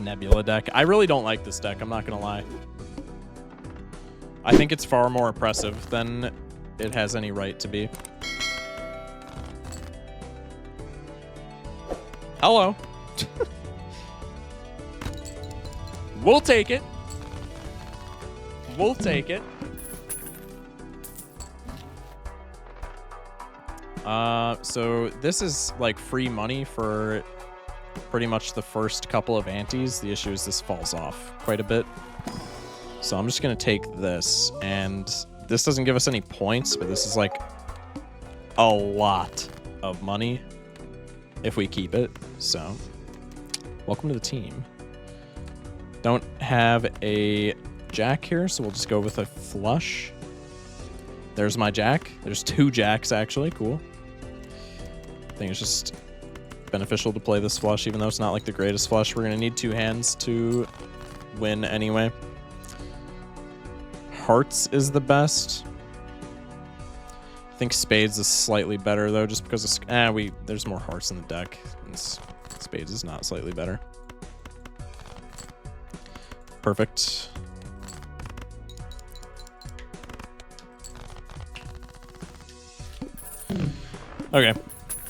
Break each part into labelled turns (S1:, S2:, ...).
S1: Nebula deck. I really don't like this deck, I'm not gonna lie. I think it's far more oppressive than it has any right to be. Hello. We'll take it. We'll take it. So this is like free money for pretty much the first couple of antes. The issue is this falls off quite a bit. So I'm just going to take this, and this doesn't give us any points, but this is like a lot of money if we keep it. So welcome to the team. Don't have a jack here, so we'll just go with a flush. There's my jack. There's 2 jacks, actually. Cool. I think it's just beneficial to play this flush, even though it's not like the greatest flush. We're going to need 2 hands to win anyway. Hearts is the best. I think spades is slightly better, though, just because of, there's more hearts in the deck. And spades is not slightly better. Perfect. Okay.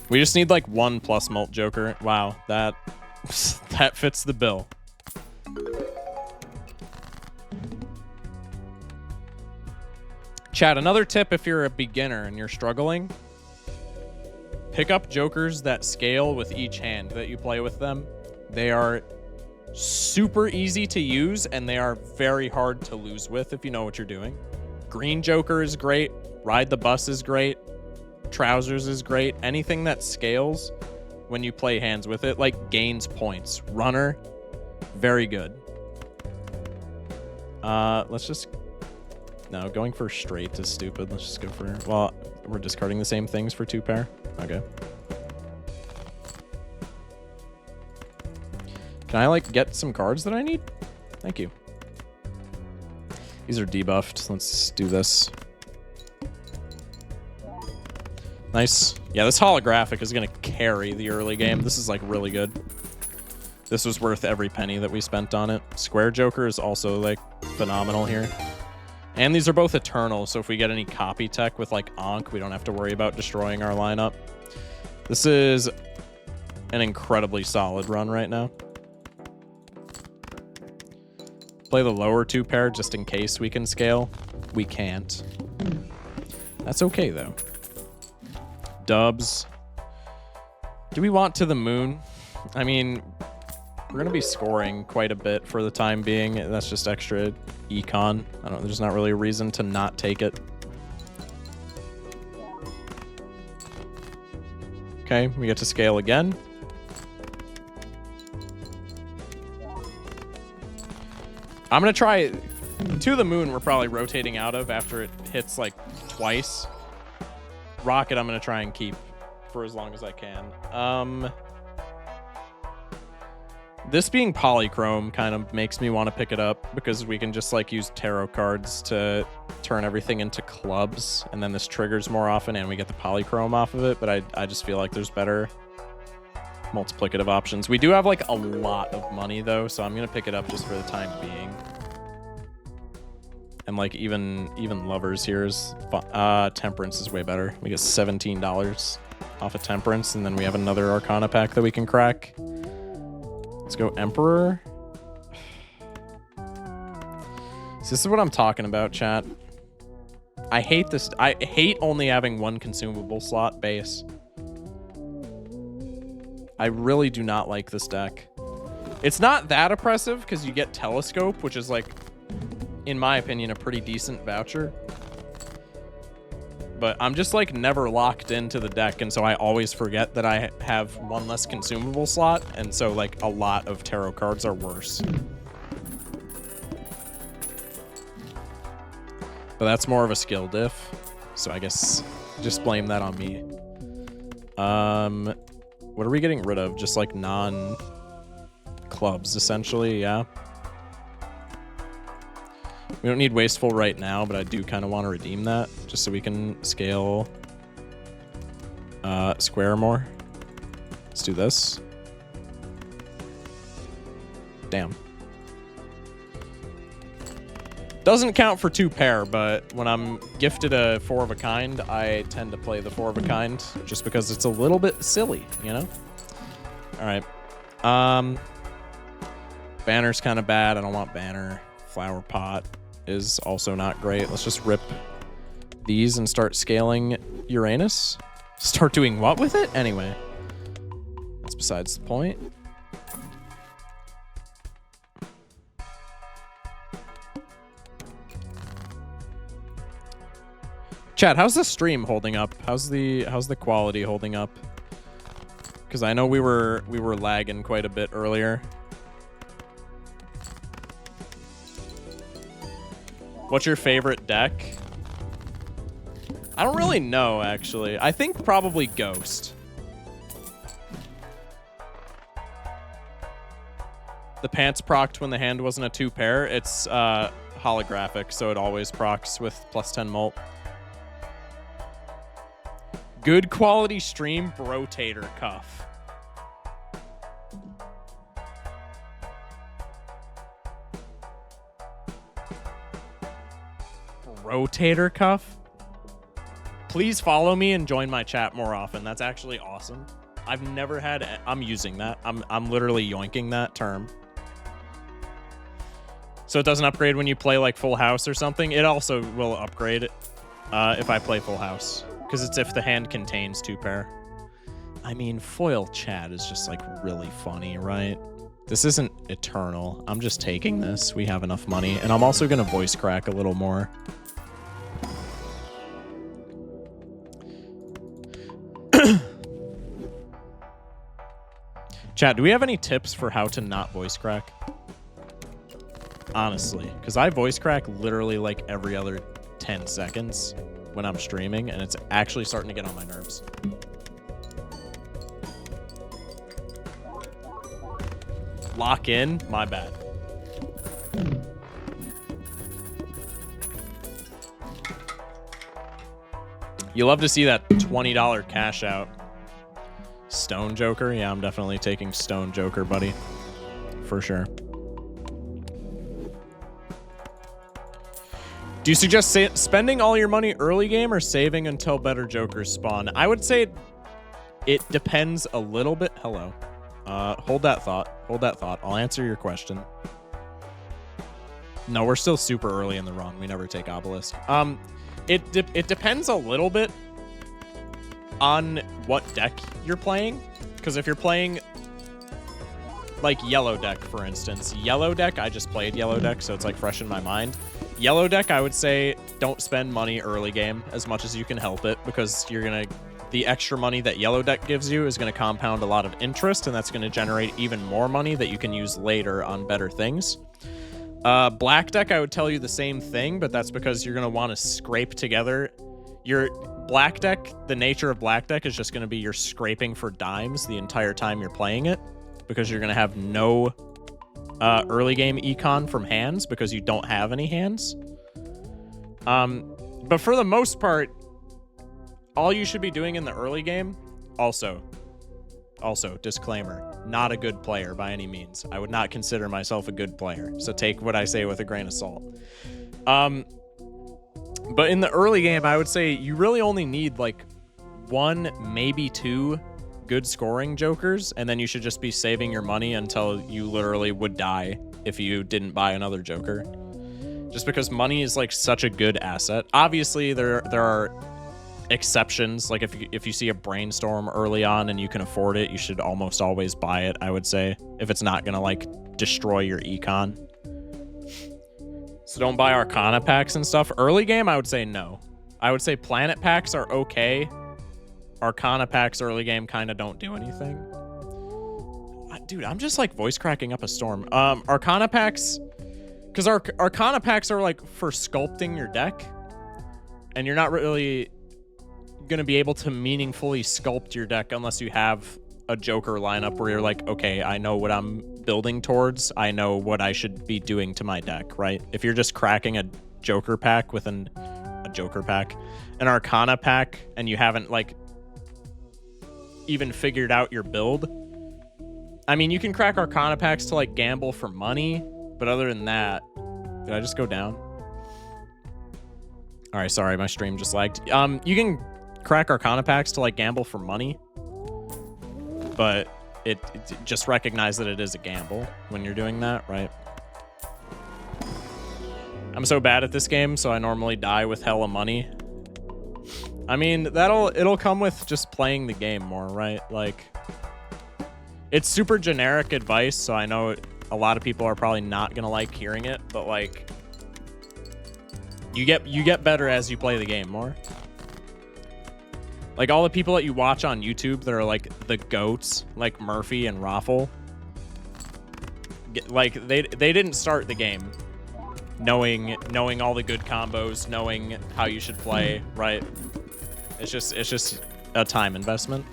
S1: We just need like 1 plus mult joker. Wow, that fits the bill. Chat, another tip if you're a beginner and you're struggling, pick up jokers that scale with each hand that you play with them. They are super easy to use, and they are very hard to lose with if you know what you're doing. Green joker is great. Ride the bus is great. Trousers is great. Anything that scales when you play hands with it, like gains points. Runner, very good. Let's just... No, going for straight is stupid. Let's just go for... Well, we're discarding the same things for 2 pair. Okay. Can I, like, get some cards that I need? Thank you. These are debuffed. Let's do this. Nice. Yeah, this holographic is going to carry the early game. This is, like, really good. This was worth every penny that we spent on it. Square Joker is also, like, phenomenal here. And these are both eternal, so if we get any copy tech with, like, Ankh, we don't have to worry about destroying our lineup. This is an incredibly solid run right now. Play the lower 2 pair just in case we can scale. We can't. That's okay, though. Dubs. Do we want to the moon? I mean, we're going to be scoring quite a bit for the time being. That's just extra econ. There's not really a reason to not take it. Okay, we get to scale again. I'm going to try to the moon. We're probably rotating out of after it hits like twice. Rocket, I'm going to try and keep for as long as I can. This being polychrome kind of makes me want to pick it up because we can just like use tarot cards to turn everything into clubs, and then this triggers more often and we get the polychrome off of it, but I just feel like there's better multiplicative options. We do have like a lot of money though, so I'm going to pick it up just for the time being. And like even lovers here is temperance is way better. We get $17 off of temperance, and then we have another arcana pack that we can crack. Let's go Emperor. So this is what I'm talking about, chat. I hate this. I hate only having 1 consumable slot base. I really do not like this deck. It's not that oppressive because you get Telescope, which is like, in my opinion, a pretty decent voucher. But I'm just like never locked into the deck, and so I always forget that I have 1 less consumable slot, and so like a lot of tarot cards are worse. But that's more of a skill diff, so I guess just blame that on me. What are we getting rid of? Just like non-clubs, essentially, yeah. We don't need Wasteful right now, but I do kind of want to redeem that just so we can scale Square more. Let's do this. Damn. Doesn't count for 2 pair, but when I'm gifted a 4 of a kind, I tend to play the 4 of a kind just because it's a little bit silly, you know? All right. Banner's kind of bad. I don't want banner. Flower pot is also not great. Let's just rip these and start scaling Uranus. Start doing what with it? Anyway, that's besides the point. Chat, how's the stream holding up? How's the quality holding up? Because I know we were lagging quite a bit earlier. What's your favorite deck? I don't really know, actually. I think probably Ghost. The pants procced when the hand wasn't a 2 pair. It's holographic, so it always procs with +10 mult. Good quality stream, Brotator Cuff. Brotator Cuff? Please follow me and join my chat more often. That's actually awesome. I've never had... I'm using that. I'm literally yoinking that term. So it doesn't upgrade when you play like Full House or something. It also will upgrade if I play Full House. Because it's if the hand contains 2 pair. I mean, foil chat is just like really funny, right? This isn't eternal. I'm just taking this. We have enough money. And I'm also going to voice crack a little more. Chat, do we have any tips for how to not voice crack? Honestly, because I voice crack literally like every other 10 seconds when I'm streaming, and it's actually starting to get on my nerves. Lock in? My bad. You love to see that $20 cash out. Stone Joker? Yeah, I'm definitely taking Stone Joker, buddy. For sure. Do you suggest spending all your money early game or saving until better Jokers spawn? I would say it depends a little bit. Hello. Hold that thought. Hold that thought. I'll answer your question. No, we're still super early in the run. We never take Obelisk. It depends a little bit on what deck you're playing. Because if you're playing like yellow deck, for instance, yellow deck, I just played yellow deck, so it's like fresh in my mind. Yellow deck, I would say don't spend money early game as much as you can help it, because the extra money that yellow deck gives you is going to compound a lot of interest, and that's going to generate even more money that you can use later on better things. Black deck, I would tell you the same thing, but that's because you're going to want to scrape together. Your black deck, the nature of black deck is just going to be you're scraping for dimes the entire time you're playing it, because you're going to have no early game econ from hands because you don't have any hands. But for the most part, all you should be doing in the early game, also, disclaimer, not a good player by any means. I would not consider myself a good player, so take what I say with a grain of salt. But in the early game, I would say you really only need like 1, maybe 2 good scoring Jokers, and then you should just be saving your money until you literally would die if you didn't buy another Joker. Just because money is like such a good asset. Obviously, there are exceptions. Like if you see a brainstorm early on and you can afford it, you should almost always buy it, I would say, if it's not gonna like destroy your econ. So don't buy Arcana packs and stuff. Early game, I would say no. I would say planet packs are okay. Arcana packs early game kind of don't do anything. Dude, I'm just like voice cracking up a storm. Arcana packs, because Arcana packs are like for sculpting your deck, and you're not really going to be able to meaningfully sculpt your deck unless you have a Joker lineup where you're like, okay, I know what I'm building towards. I know what I should be doing to my deck, right? If you're just cracking a Joker pack with an Arcana pack, and you haven't like even figured out your build, I mean, you can crack Arcana packs to like gamble for money, but other than that, did I just go down? All right, sorry, my stream just lagged. You can crack Arcana packs to like gamble for money, but it just recognize that it is a gamble when you're doing that, right? I'm so bad at this game, so I normally die with hella money. I mean, it'll come with just playing the game more, right? Like, it's super generic advice, so I know a lot of people are probably not gonna like hearing it, but like, you get better as you play the game more. Like all the people that you watch on YouTube that are like the GOATs, like Murphy and Raffle, like they didn't start the game knowing all the good combos, knowing how you should play, right? It's just a time investment.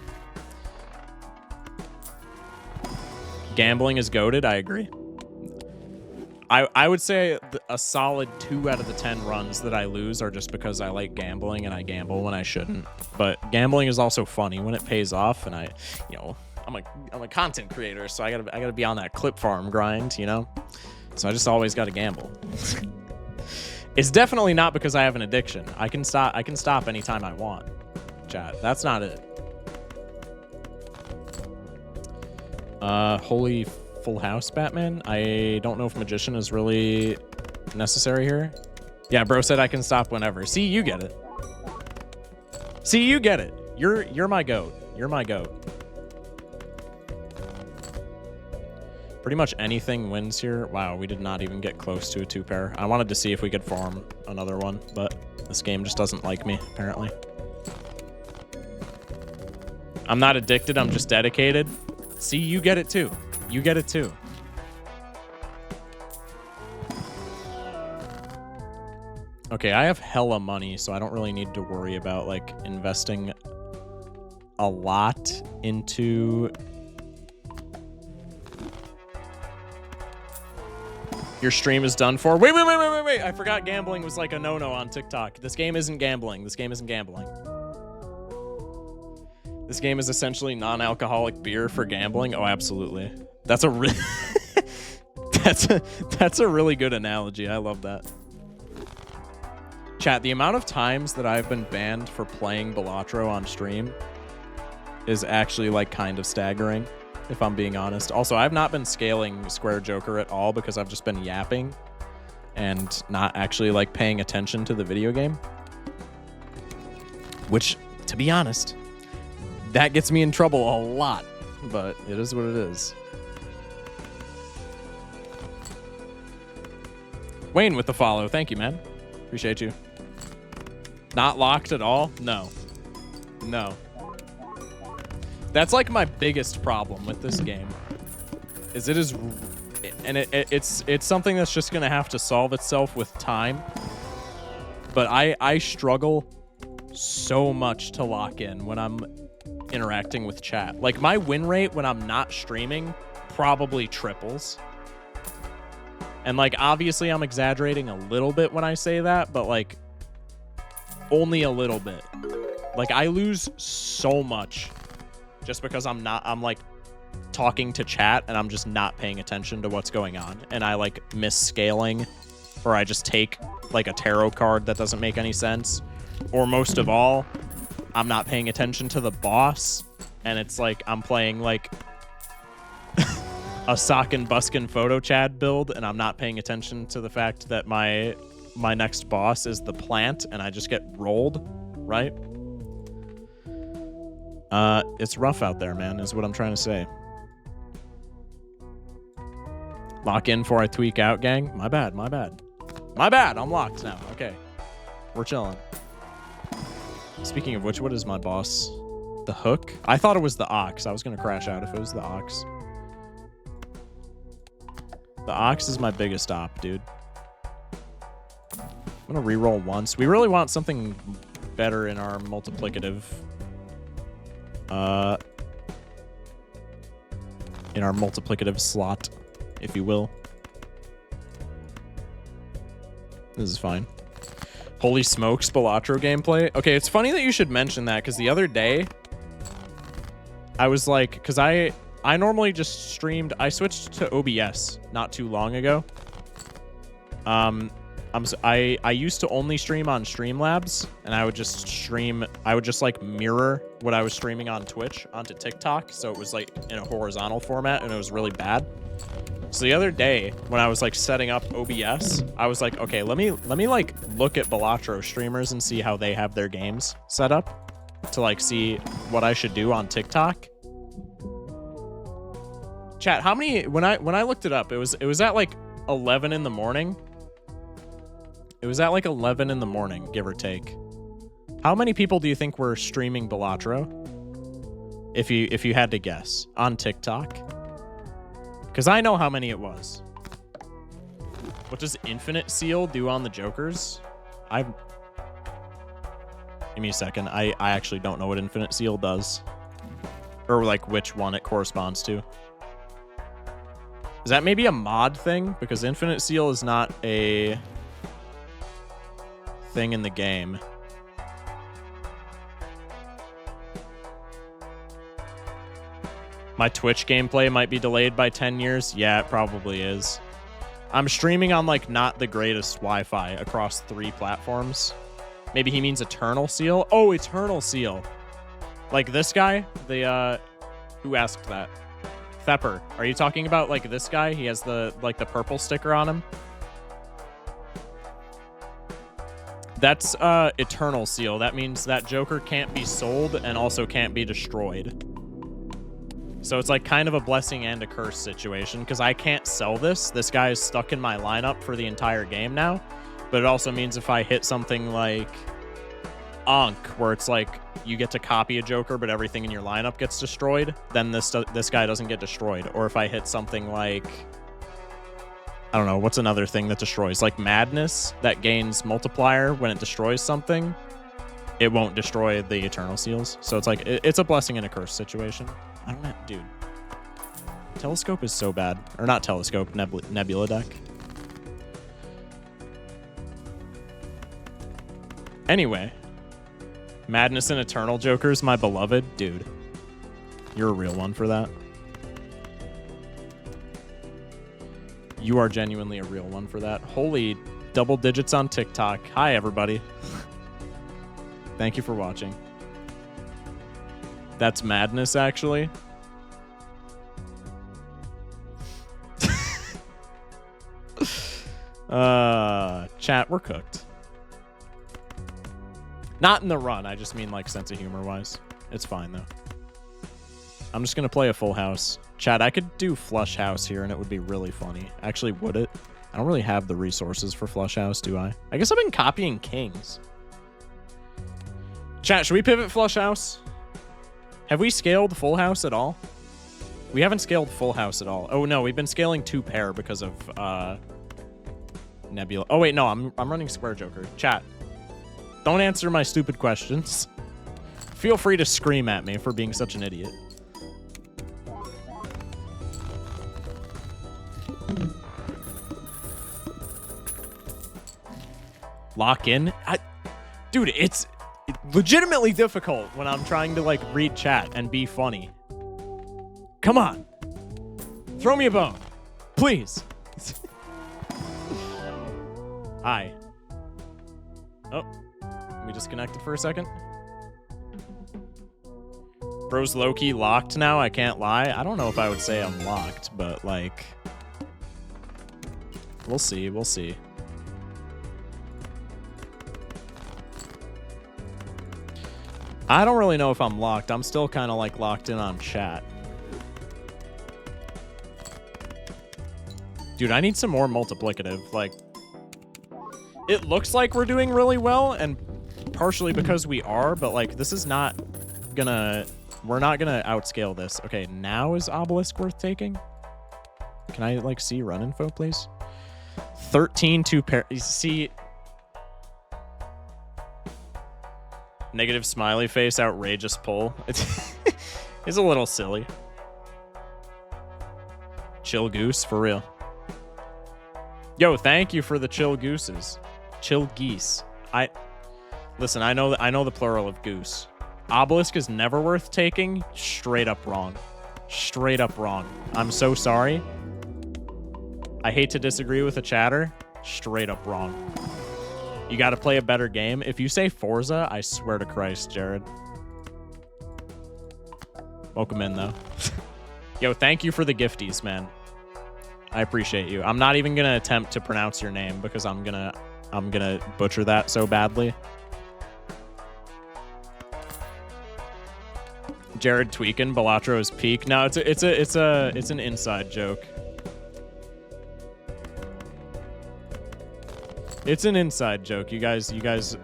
S1: Gambling is goated, I agree. I would say a solid 2 out of the 10 runs that I lose are just because I like gambling and I gamble when I shouldn't. But gambling is also funny when it pays off, and I'm a content creator, so I gotta be on that clip farm grind, you know? So I just always gotta gamble. It's definitely not because I have an addiction. I can stop anytime I want. Chat. That's not it. Holy full house Batman. I don't know if magician is really necessary here. Yeah, bro said I can stop whenever. See, you get it. See, you get it. You're my goat. You're my goat. Pretty much anything wins here. Wow, we did not even get close to a 2-pair. I wanted to see if we could farm another one, but this game just doesn't like me, apparently. I'm not addicted, I'm just dedicated. See, you get it too. You get it too. Okay, I have hella money, so I don't really need to worry about like investing a lot into... Your stream is done for. Wait. I forgot gambling was like a no-no on TikTok. This game isn't gambling. This game isn't gambling. This game is essentially non-alcoholic beer for gambling. Oh, absolutely. That's a really that's a really good analogy. I love that. Chat, the amount of times that I've been banned for playing Balatro on stream is actually like kind of staggering, if I'm being honest. Also, I've not been scaling Square Joker at all because I've just been yapping and not actually like paying attention to the video game. Which, to be honest, that gets me in trouble a lot, but it is what it is. Wayne with the follow. Thank you, man. Appreciate you. Not locked at all? No. No. That's like my biggest problem with this game. Is it is, and it's something that's just gonna have to solve itself with time. But I struggle so much to lock in when I'm interacting with chat. Like my win rate when I'm not streaming probably triples. And like obviously I'm exaggerating a little bit when I say that, but like only a little bit. Like I lose so much just because I'm like talking to chat and I'm just not paying attention to what's going on, and I like miss scaling, or I just take like a tarot card that doesn't make any sense, or most of all, I'm not paying attention to the boss, and it's like I'm playing like a sock and buskin photo Chad build, and I'm not paying attention to the fact that my next boss is the plant, and I just get rolled, right? It's rough out there, man, is what I'm trying to say. Lock in before I tweak out, gang. My bad. I'm locked now. Okay. We're chilling. Speaking of which, what is my boss? The hook? I thought it was the ox. I was going to crash out if it was the ox. The ox is my biggest op, dude. I'm going to reroll once. We really want something better in our multiplicative... in our multiplicative slot, if you will. This is fine. Holy smokes, Balatro gameplay. Okay, it's funny that you should mention that, because the other day I was like, because I I normally just streamed. I switched to OBS not too long ago. I used to only stream on Streamlabs, and I would just stream. I would just like mirror what I was streaming on Twitch onto TikTok, so it was like in a horizontal format, and it was really bad. So the other day when I was like setting up OBS, I was like, okay, let me like look at Balatro streamers and see how they have their games set up to like see what I should do on TikTok. Chat, how many when I looked it up, it was at like 11 in the morning. It was at like 11 in the morning, give or take. How many people do you think were streaming Balatro? If you had to guess on TikTok? Because I know how many it was. What does Infinite Seal do on the Jokers? Give me a second. I actually don't know what Infinite Seal does. Or like which one it corresponds to. Is that maybe a mod thing? Because Infinite Seal is not a thing in the game. My Twitch gameplay might be delayed by 10 years. Yeah, it probably is. I'm streaming on like not the greatest Wi-Fi across 3 platforms. Maybe he means Eternal Seal. Oh, Eternal Seal. Like this guy? The who asked that? Thepper. Are you talking about like this guy? He has the like the purple sticker on him. That's Eternal Seal. That means that Joker can't be sold and also can't be destroyed. So it's like kind of a blessing and a curse situation because I can't sell this. This guy is stuck in my lineup for the entire game now. But it also means if I hit something like Ankh, where it's like you get to copy a Joker, but everything in your lineup gets destroyed, then this guy doesn't get destroyed. Or if I hit something like, I don't know, what's another thing that destroys? Like Madness, that gains multiplier when it destroys something. It won't destroy the Eternal Seals. So it's like, it's a blessing and a curse situation. I don't know, dude. Telescope is so bad. Or not Telescope, Nebula deck. Anyway. Madness and Eternal Jokers, my beloved. Dude. You're a real one for that. You are genuinely a real one for that. Holy double digits on TikTok. Hi, everybody. Thank you for watching. That's Madness, actually. Chat, we're cooked. Not in the run. I just mean like sense of humor wise. It's fine though. I'm just gonna play a full house. Chat, I could do flush house here and it would be really funny. Actually, would it? I don't really have the resources for flush house, do I? I guess I've been copying kings. Chat, should we pivot flush house? Have we scaled full house at all? We haven't scaled full house at all. Oh no, we've been scaling 2 pair because of Nebula. Oh wait, no, I'm running Square Joker. Chat, don't answer my stupid questions. Feel free to scream at me for being such an idiot. Lock in? Dude, it's legitimately difficult when I'm trying to like read chat and be funny. Come on. Throw me a bone. Please. Hi. Oh. We disconnected for a second. Bro's low-key locked now, I can't lie. I don't know if I would say I'm locked, but like... We'll see, we'll see. I don't really know if I'm locked. I'm still kind of like locked in on chat. Dude, I need some more multiplicative. Like, it looks like we're doing really well, and partially because we are, but like, this is not gonna... We're not gonna outscale this. Okay, now is Obelisk worth taking? Can I like see run info, please? 13 2 pair. See... Negative smiley face, outrageous pull. It's a little silly. Chill goose, for real. Yo, thank you for the chill gooses. Chill geese. Listen, I know the plural of goose. Obelisk is never worth taking. Straight up wrong. Straight up wrong. I'm so sorry. I hate to disagree with the chatter. Straight up wrong. You got to play a better game. If you say Forza, I swear to Christ, Jared. Welcome in, though. Yo, thank you for the gifties, man. I appreciate you. I'm not even gonna attempt to pronounce your name because I'm gonna butcher that so badly. Jared tweaking Balatro's peak. No, it's an inside joke. It's an inside joke. You guys,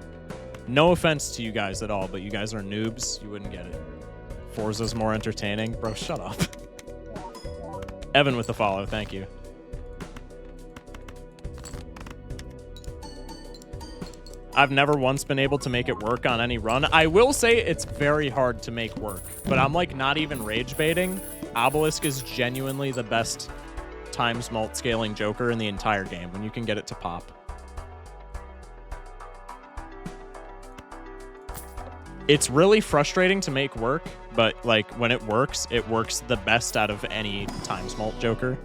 S1: no offense to you guys at all, but you guys are noobs. You wouldn't get it. Forza's more entertaining. Bro, shut up. Evan with the follow. Thank you. I've never once been able to make it work on any run. I will say it's very hard to make work, but I'm like not even rage baiting. Obelisk is genuinely the best times mult scaling Joker in the entire game when you can get it to pop. It's really frustrating to make work, but like when it works the best out of any times mult Joker.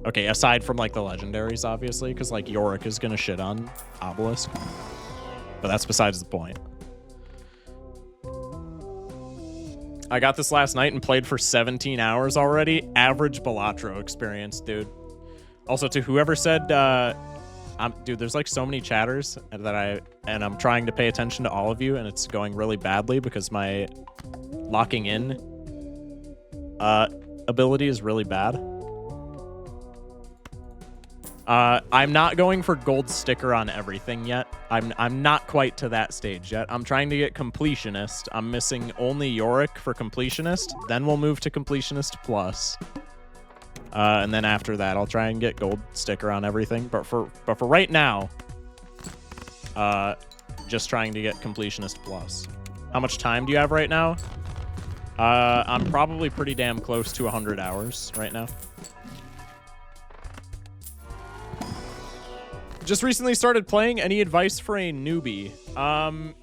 S1: Okay, aside from like the legendaries, obviously, because like Yorick is gonna shit on Obelisk. But that's besides the point. I got this last night and played for 17 hours already. Average Balatro experience, dude. Also, to whoever said, dude, there's like so many chatters that I'm trying to pay attention to all of you, and it's going really badly because my locking in ability is really bad. I'm not going for gold sticker on everything yet. I'm not quite to that stage yet. I'm trying to get completionist. I'm missing only Yorick for completionist. Then we'll move to completionist plus. And then after that, I'll try and get gold sticker on everything. But for right now, just trying to get completionist plus. How much time do you have right now? I'm probably pretty damn close to 100 hours right now. Just recently started playing. Any advice for a newbie? I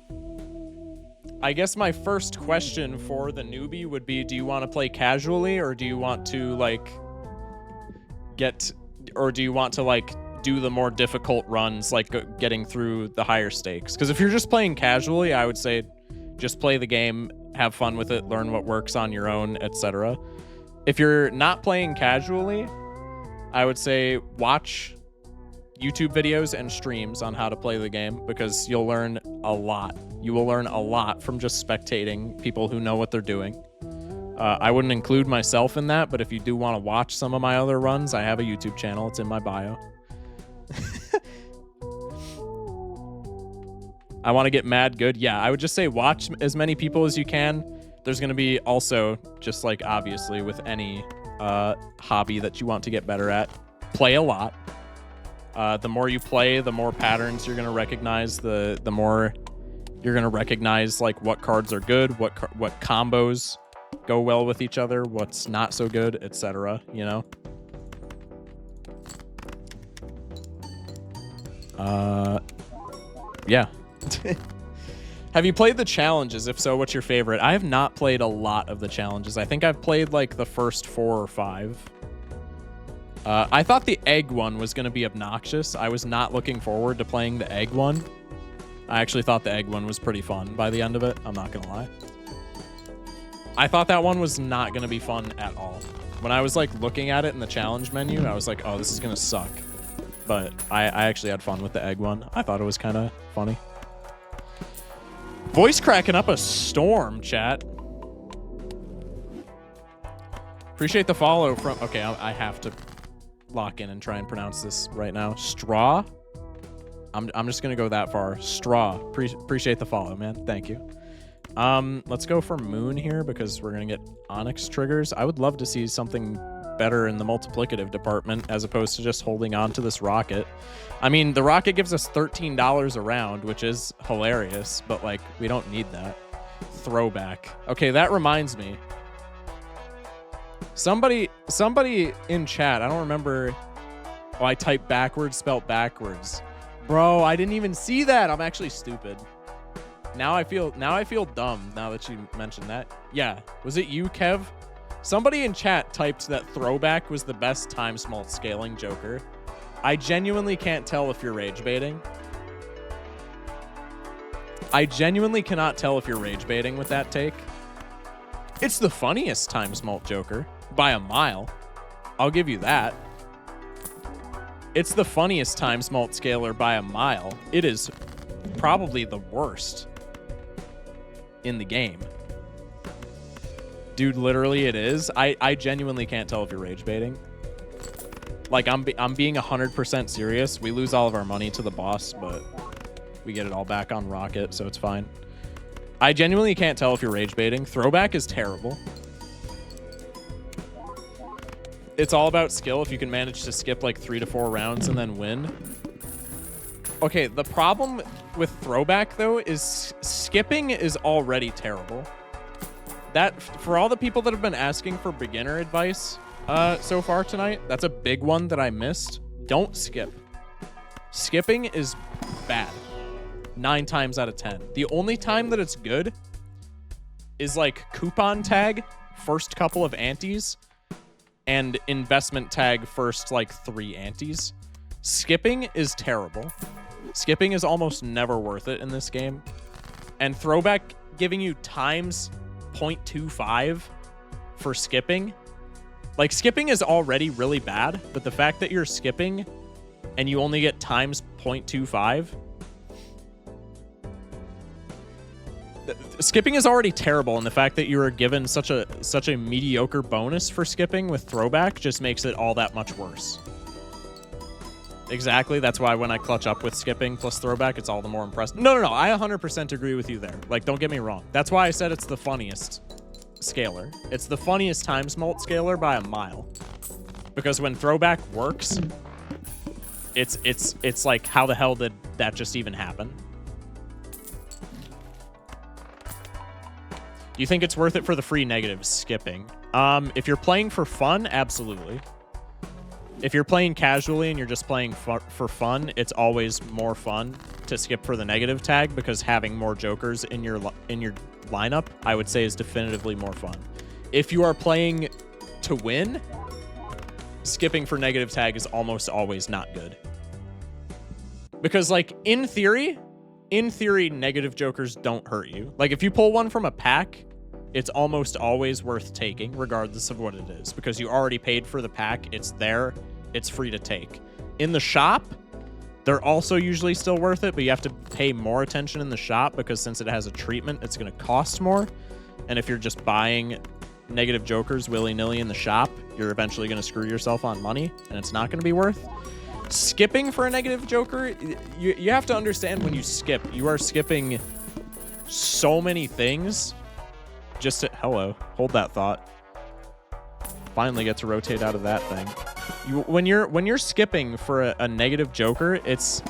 S1: guess my first question for the newbie would be, do you want to play casually, or do you want to like do the more difficult runs, like getting through the higher stakes? Because if you're just playing casually, I would say just play the game, have fun with it, learn what works on your own, etc. If you're not playing casually, I would say watch YouTube videos and streams on how to play the game, because you'll learn a lot. You will learn a lot from just spectating people who know what they're doing. I wouldn't include myself in that, but if you do want to watch some of my other runs, I have a YouTube channel. It's in my bio. I want to get mad good. Yeah, I would just say watch as many people as you can. There's going to be also, just like obviously with any hobby that you want to get better at, play a lot. The more you play, the more patterns you're going to recognize, the more you're going to recognize like what cards are good, what combos go well with each other, what's not so good, etc., you know? Yeah. Have you played the challenges? If so, what's your favorite? I have not played a lot of the challenges. I think I've played like the first 4 or 5. I thought the egg one was going to be obnoxious. I was not looking forward to playing the egg one. I actually thought the egg one was pretty fun by the end of it. I'm not going to lie. I thought that one was not going to be fun at all. When I was like looking at it in the challenge menu, I was like, oh, this is going to suck. But I actually had fun with the egg one. I thought it was kind of funny. Voice cracking up a storm, chat. Appreciate the follow from... Okay, I have to lock in and try and pronounce this right now. Straw? I'm just going to go that far. Straw. Appreciate the follow, man. Thank you. Let's go for Moon here because we're going to get Onyx triggers. I would love to see something better in the multiplicative department as opposed to just holding on to this rocket. I mean, the rocket gives us $13 a round, which is hilarious, but like we don't need that. Throwback. Okay, that reminds me. Somebody in chat, I don't remember. Oh, I typed backwards, spelt backwards. Bro, I didn't even see that. I'm actually stupid. Now I feel dumb now that you mentioned that. Yeah, was it you, Kev? Somebody in chat typed that Throwback was the best times mult scaling Joker. I genuinely can't tell if you're rage baiting. I genuinely cannot tell if you're rage baiting with that take. It's the funniest times mult Joker by a mile. I'll give you that. It's the funniest times mult scaler by a mile. It is probably the worst in the game. Dude, literally it is. I genuinely can't tell if you're rage baiting. Like, I'm being 100% serious. We lose all of our money to the boss, but we get it all back on Rocket, so it's fine. I genuinely can't tell if you're rage baiting. Throwback is terrible. It's all about skill if you can manage to skip like 3 to 4 rounds and then win. Okay, the problem with Throwback, though, is skipping is already terrible. That, for all the people that have been asking for beginner advice so far tonight, that's a big one that I missed. Don't skip. Skipping is bad. 9 times out of 10. The only time that it's good is like coupon tag, first couple of antes, and investment tag first like 3 antes. Skipping is terrible. Skipping is almost never worth it in this game. And Throwback giving you times 0.25 for skipping. Like, skipping is already really bad, but the fact that you're skipping and you only get times 0.25. Skipping is already terrible, and the fact that you were given such a mediocre bonus for skipping with Throwback just makes it all that much worse. Exactly, that's why when I clutch up with skipping plus Throwback, it's all the more impressive. No, I 100% agree with you there. Like, don't get me wrong. That's why I said it's the funniest scaler. It's the funniest times mult scaler by a mile. Because when Throwback works, it's like, how the hell did that just even happen? Do you think it's worth it for the free negative skipping? If you're playing for fun, absolutely. If you're playing casually and you're just playing for fun, it's always more fun to skip for the negative tag, because having more jokers in your lineup, I would say, is definitively more fun. If you are playing to win, skipping for negative tag is almost always not good. Because, like, in theory, negative jokers don't hurt you. Like, if you pull one from a pack, it's almost always worth taking, regardless of what it is, because you already paid for the pack. It's there. It's free to take. In the shop, they're also usually still worth it, but you have to pay more attention in the shop, because since it has a treatment, it's going to cost more. And if you're just buying negative jokers willy-nilly in the shop, you're eventually going to screw yourself on money, and it's not going to be worth. Skipping for a negative joker, you have to understand, when you skip, you are skipping so many things. Just to, hello, hold that thought. Finally get to rotate out of that thing. When you're skipping for a negative joker, it's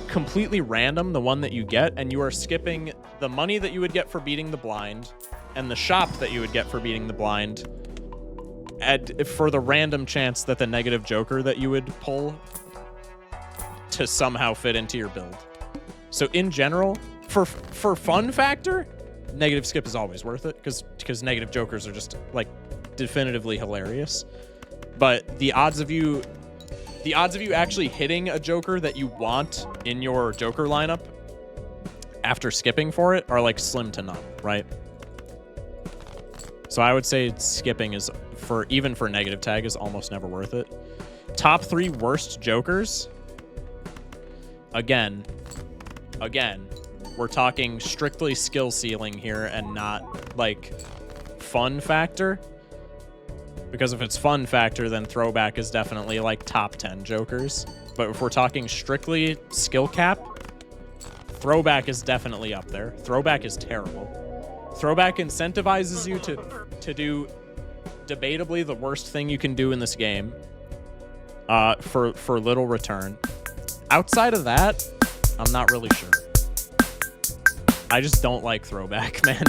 S1: completely random, the one that you get, and you are skipping the money that you would get for beating the blind and the shop that you would get for beating the blind for the random chance that the negative joker that you would pull to somehow fit into your build. So in general, for fun factor, negative skip is always worth it, because negative jokers are just, like, definitively hilarious. But the odds of you actually hitting a joker that you want in your joker lineup after skipping for it are, like, slim to none, right? So I would say skipping is, even for negative tag, is almost never worth it. Top 3 worst jokers. Again, we're talking strictly skill ceiling here and not, like, fun factor. Because if it's fun factor, then Throwback is definitely, like, top 10 jokers. But if we're talking strictly skill cap, Throwback is definitely up there. Throwback is terrible. Throwback incentivizes you to do debatably the worst thing you can do in this game for little return. Outside of that, I'm not really sure. I just don't like Throwback, man.